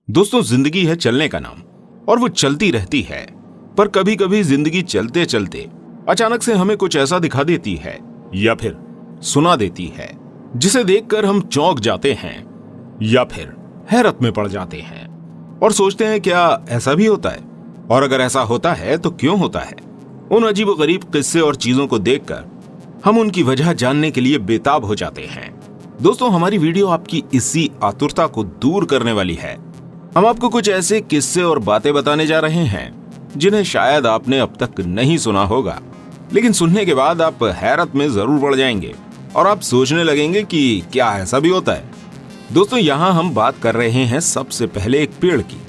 दोस्तों, जिंदगी है चलने का नाम और वो चलती रहती है। पर कभी कभी जिंदगी चलते चलते अचानक से हमें कुछ ऐसा दिखा देती है या फिर सुना देती है जिसे देखकर हम चौंक जाते हैं या फिर हैरत में पड़ जाते हैं और सोचते हैं क्या ऐसा भी होता है, और अगर ऐसा होता है तो क्यों होता है। उन अजीबोगरीब किस्से और चीजों को देखकर हम उनकी वजह जानने के लिए बेताब हो जाते हैं। दोस्तों, हमारी वीडियो आपकी इसी आतुरता को दूर करने वाली है। हम आपको कुछ ऐसे किस्से और बातें बताने जा रहे हैं जिन्हें शायद आपने अब तक नहीं सुना होगा, लेकिन सुनने के बाद आप हैरत में जरूर पड़ जाएंगे और आप सोचने लगेंगे कि क्या ऐसा भी होता है। दोस्तों, यहाँ हम बात कर रहे हैं सबसे पहले एक पेड़ की।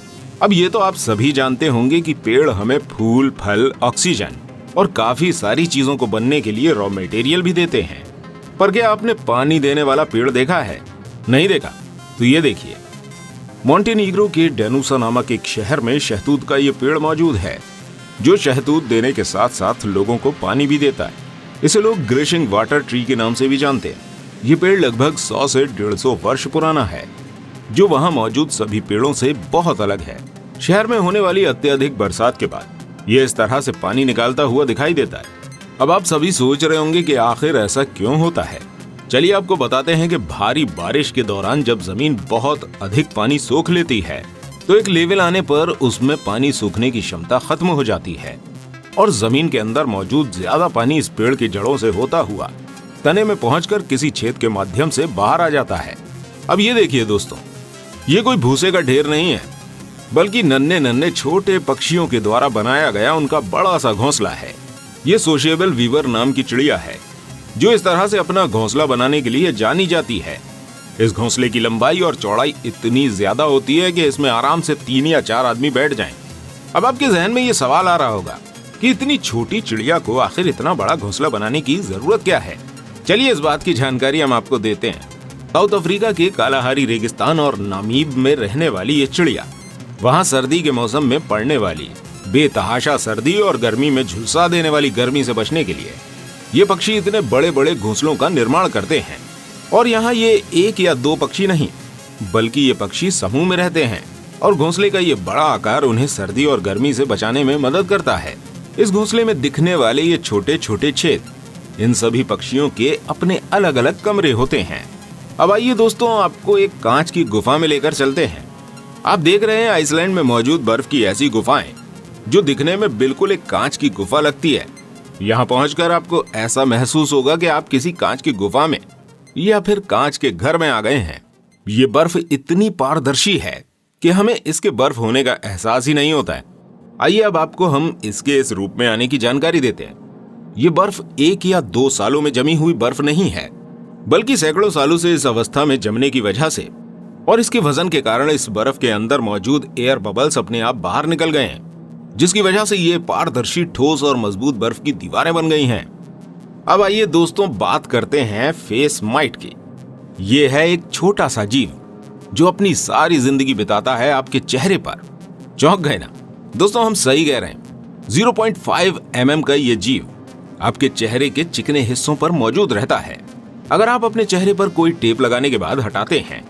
अब ये तो आप सभी जानते होंगे कि पेड़ हमें फूल, फल, ऑक्सीजन और काफी सारी चीजों को बनने के लिए रॉ मटेरियल भी देते हैं। पर क्या आपने पानी देने वाला पेड़ देखा है? नहीं देखा? तो ये देखिए, मोंटेनीग्रो के डेनुसा नामक एक शहर में शहतूत का ये पेड़ मौजूद है, जो शहतूत देने के साथ साथ लोगों को पानी भी देता है। इसे लोग ग्रेशिंग वाटर ट्री के नाम से भी जानते हैं। ये पेड़ लगभग 100 से 150 वर्ष पुराना है, जो वहाँ मौजूद सभी पेड़ों से बहुत अलग है। शहर में होने वाली अत्यधिक बरसात के बाद ये इस तरह से पानी निकालता हुआ दिखाई देता है। अब आप सभी सोच रहे होंगे कि आखिर ऐसा क्यों होता है। चलिए आपको बताते हैं कि भारी बारिश के दौरान जब जमीन बहुत अधिक पानी सोख लेती है तो एक लेवल आने पर उसमें पानी सूखने की क्षमता खत्म हो जाती है और जमीन के अंदर मौजूद ज्यादा पानी इस पेड़ की जड़ों से होता हुआ तने में पहुंचकर किसी छेद के माध्यम से बाहर आ जाता है। अब ये देखिए दोस्तों, ये कोई भूसे का ढेर नहीं है, बल्कि नन्हे नन्हे छोटे पक्षियों के द्वारा बनाया गया उनका बड़ा सा घोंसला है। ये सोशिएबल वीवर नाम की चिड़िया है, जो इस तरह से अपना घोंसला बनाने के लिए जानी जाती है। इस घोंसले की लंबाई और चौड़ाई इतनी ज्यादा होती है कि इसमें आराम से 3 या 4 आदमी बैठ जाएं। अब आपके जहन में ये सवाल आ रहा होगा कि इतनी छोटी चिड़िया को आखिर इतना बड़ा घोंसला बनाने की जरूरत क्या है। चलिए इस बात की जानकारी हम आपको देते हैं। साउथ अफ्रीका के कालाहारी रेगिस्तान और नामीब में रहने वाली ये चिड़िया वहाँ सर्दी के मौसम में पड़ने वाली बेतहाशा सर्दी और गर्मी में झुलसा देने वाली गर्मी से बचने के लिए ये पक्षी इतने बड़े बड़े घोंसलों का निर्माण करते हैं। और यहाँ ये 1 या 2 पक्षी नहीं, बल्कि ये पक्षी समूह में रहते हैं और घोंसले का ये बड़ा आकार उन्हें सर्दी और गर्मी से बचाने में मदद करता है। इस घोंसले में दिखने वाले ये छोटे छोटे छेद, इन सभी पक्षियों के अपने अलग अलग कमरे होते हैं। अब आइए दोस्तों, आपको एक कांच की गुफा में लेकर चलते हैं। आप देख रहे हैं आइसलैंड में मौजूद बर्फ की ऐसी गुफाएं जो दिखने में बिल्कुल एक कांच की गुफा लगती है। यहाँ पहुंचकर आपको ऐसा महसूस होगा कि आप किसी कांच की गुफा में या फिर कांच के घर में आ गए हैं। ये बर्फ इतनी पारदर्शी है कि हमें इसके बर्फ होने का एहसास ही नहीं होता है। आइए अब आपको हम इसके इस रूप में आने की जानकारी देते हैं। ये बर्फ 1 या 2 सालों में जमी हुई बर्फ नहीं है, बल्कि सैकड़ों सालों से इस अवस्था में जमने की वजह से और इसके वजन के कारण इस बर्फ के अंदर मौजूद एयर बबल्स अपने आप बाहर निकल गए हैं, जिसकी वजह से ये पारदर्शी, ठोस और मजबूत बर्फ की दीवारें बन गई हैं। अब आइए दोस्तों, बात करते हैं फेस माइट की। ये है एक छोटा सा जीव जो अपनी सारी जिंदगी बिताता है आपके चेहरे पर। चौंक गए ना? दोस्तों, हम सही कह रहे हैं। 0.5 mm का ये जीव आपके चेहरे के चिकने हिस्सों पर मौजूद रहता है। अगर आप अपने चेहरे पर कोई टेप लगाने के बाद हटाते हैं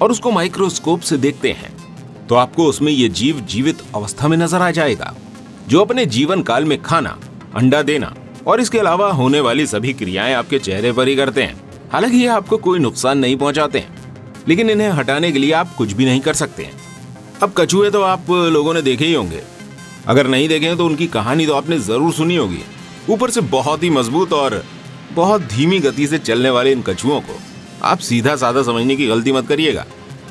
और उसको माइक्रोस्कोप से देखते हैं तो आपको उसमें ये जीव जीवित अवस्था में नजर आ जाएगा, जो अपने जीवन काल में खाना, अंडा देना और इसके अलावा होने वाली सभी क्रियाएं आपके चेहरे पर ही करते हैं। हालांकि ये आपको कोई नुकसान नहीं पहुंचाते हैं, लेकिन इन्हें हटाने के लिए आप कुछ भी नहीं कर सकते हैं। अब कछुए तो आप लोगों ने देखे ही होंगे, अगर नहीं देखे तो उनकी कहानी तो आपने जरूर सुनी होगी। ऊपर से बहुत ही मजबूत और बहुत धीमी गति से चलने वाले इन कछुओं को आप सीधा साधा समझने की गलती मत करिएगा,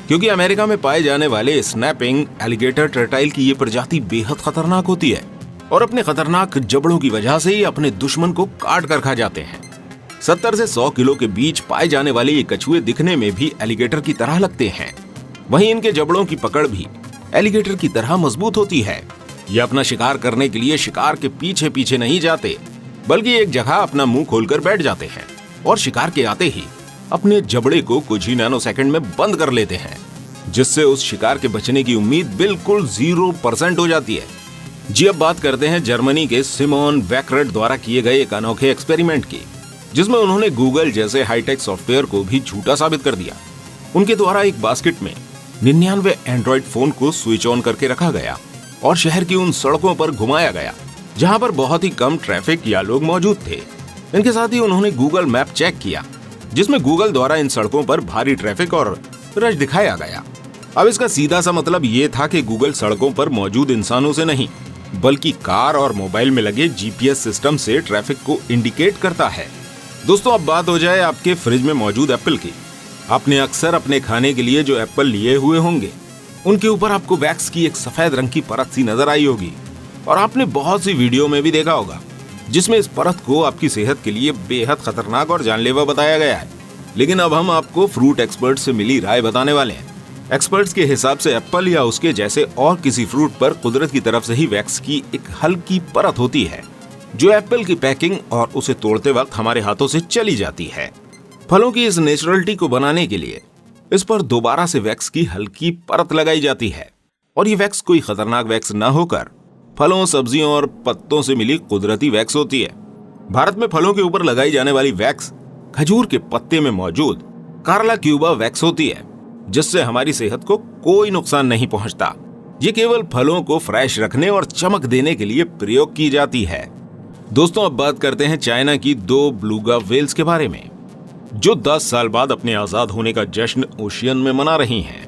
क्योंकि अमेरिका में पाए जाने वाले स्नैपिंग एलिगेटर टर्टाइल की ये प्रजाति बेहद खतरनाक होती है और अपने खतरनाक जबड़ों की वजह से ही अपने दुश्मन को काट कर खा जाते हैं। 70 से 100 किलो के बीच पाए जाने वाले ये कछुए दिखने में भी एलिगेटर की तरह लगते हैं। वहीं इनके जबड़ों की पकड़ भी एलिगेटर की तरह मजबूत होती है। ये अपना शिकार करने के लिए शिकार के पीछे पीछे नहीं जाते, बल्कि एक जगह अपना मुंह खोलकर बैठ जाते हैं और शिकार के आते ही अपने जबड़े को कुछ ही नैनो सेकंड में बंद कर लेते हैं, जिससे उस शिकार के बचने की उम्मीद बिल्कुल 0% हो जाती है। जी, अब बात करते हैं जर्मनी के सिमोन वेकरट द्वारा किए गए एक अनोखे एक्सपेरिमेंट की, जिसमें उन्होंने गूगल जैसे हाईटेक सॉफ्टवेयर को भी झूठा साबित कर दिया। उनके द्वारा एक बास्केट में 99 एंड्रॉइड फोन को स्विच ऑन करके रखा गया और शहर की उन सड़कों पर घुमाया गया जहां पर बहुत ही कम ट्रैफिक या लोग मौजूद थे। इनके साथ ही उन्होंने गूगल मैप चेक किया, जिसमें गूगल द्वारा इन सड़कों पर भारी ट्रैफिक और रश दिखाया गया। अब इसका सीधा सा मतलब ये था कि गूगल सड़कों पर मौजूद इंसानों से नहीं, बल्कि कार और मोबाइल में लगे जीपीएस सिस्टम से ट्रैफिक को इंडिकेट करता है। दोस्तों, अब बात हो जाए आपके फ्रिज में मौजूद एप्पल की। आपने अक्सर अपने खाने के लिए जो एप्पल लिए हुए होंगे, उनके ऊपर आपको वैक्स की एक सफेद रंग की परत सी नजर आई होगी और आपने बहुत सी वीडियो में भी देखा होगा जिसमें इस परत को आपकी सेहत के लिए बेहद खतरनाक और जानलेवा बताया गया है। लेकिन अब हम आपको फ्रूट एक्सपर्ट से मिली राय बताने वाले हैं। एक्सपर्ट्स के हिसाब से एप्पल या उसके जैसे और किसी फ्रूट पर कुदरत की तरफ से ही वैक्स की एक हल्की परत होती है जो एप्पल की पैकिंग और उसे तोड़ते वक्त हमारे हाथों से चली जाती है। फलों की इस नेचुरलिटी को बनाने के लिए इस पर दोबारा से वैक्स की हल्की परत लगाई जाती है और ये वैक्स कोई खतरनाक वैक्स न होकर फलों, सब्जियों और पत्तों से मिली कुदरती वैक्स होती है। भारत में फलों के ऊपर लगाई जाने वाली वैक्स खजूर के पत्ते में मौजूद कारला क्यूबा वैक्स होती है, जिससे हमारी सेहत को कोई नुकसान नहीं पहुंचता। ये केवल फलों को फ्रेश रखने और चमक देने के लिए प्रयोग की जाती है। दोस्तों, अब बात करते हैं चाइना की 2 ब्लूगा व्हेल्स के बारे में, जो 10 साल बाद अपने आजाद होने का जश्न ओशियन में मना रही हैं।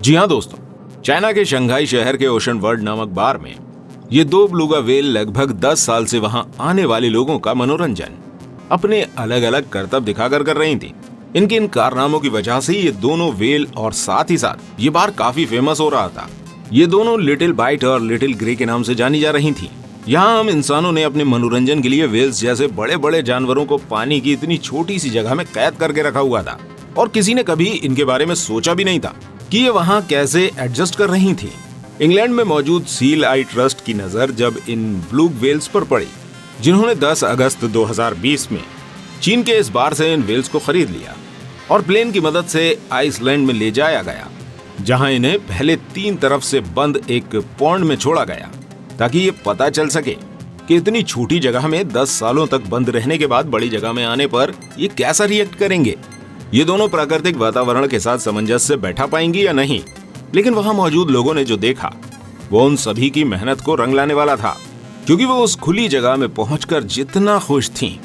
जी हाँ दोस्तों, चाइना के शंघाई शहर के ओशन वर्ल्ड नामक बार में ये 2 ब्लूगा व्हेल लगभग 10 साल से वहां आने वाले लोगों का मनोरंजन अपने अलग अलग करतब दिखाकर कर रही थी। इनके इन कारनामों की वजह से ये दोनों व्हेल और साथ ही साथ ये बार काफी फेमस हो रहा था। ये दोनों लिटिल बाइट और लिटिल ग्रे के नाम से जानी जा रही थी। यहाँ हम इंसानों ने अपने मनोरंजन के लिए व्हेल्स जैसे बड़े बड़े जानवरों को पानी की इतनी छोटी सी जगह में कैद करके रखा हुआ था और किसी ने कभी इनके बारे में सोचा भी नहीं था कि ये वहाँ कैसे एडजस्ट कर रही थी। इंग्लैंड में मौजूद सील आई ट्रस्ट की नजर जब इन ब्लू व्हेल्स पर पड़ी, जिन्होंने 10 अगस्त 2020 में चीन के इस बार से इन व्हेल्स को खरीद लिया और प्लेन की मदद से आइसलैंड में ले जाया गया, जहां इन्हें पहले 3 तरफ से बंद एक पॉन्ड में छोड़ा गया ताकि ये पता चल सके कि इतनी छोटी जगह में 10 सालों तक बंद रहने के बाद बड़ी जगह में आने पर ये कैसा रिएक्ट करेंगे। ये दोनों प्राकृतिक वातावरण के साथ सामंजस्य से बैठा पाएंगी या नहीं। लेकिन वहां मौजूद लोगों ने जो देखा वो उन सभी की मेहनत को रंग लाने वाला था, क्योंकि वो उस खुली जगह में पहुंचकर जितना खुश थीं,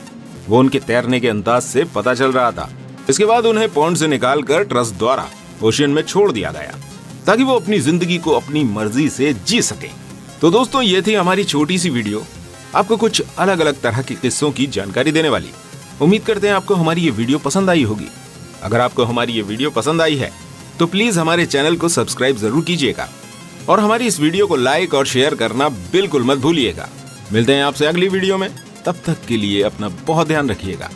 वो उनके तैरने के अंदाज से पता चल रहा था। इसके बाद उन्हें पॉन्ड से निकालकर ट्रस्ट द्वारा ओशियन में छोड़ दिया गया ताकि वो अपनी जिंदगी को अपनी मर्जी से जी सके। तो दोस्तों, ये थी हमारी छोटी सी वीडियो, आपको कुछ अलग अलग तरह के किस्सों की जानकारी देने वाली। उम्मीद करते हैं आपको हमारी ये वीडियो पसंद आई होगी। अगर आपको हमारी ये वीडियो पसंद आई है तो प्लीज हमारे चैनल को सब्सक्राइब जरूर कीजिएगा और हमारी इस वीडियो को लाइक और शेयर करना बिल्कुल मत भूलिएगा। मिलते हैं आपसे अगली वीडियो में, तब तक के लिए अपना बहुत ध्यान रखिएगा।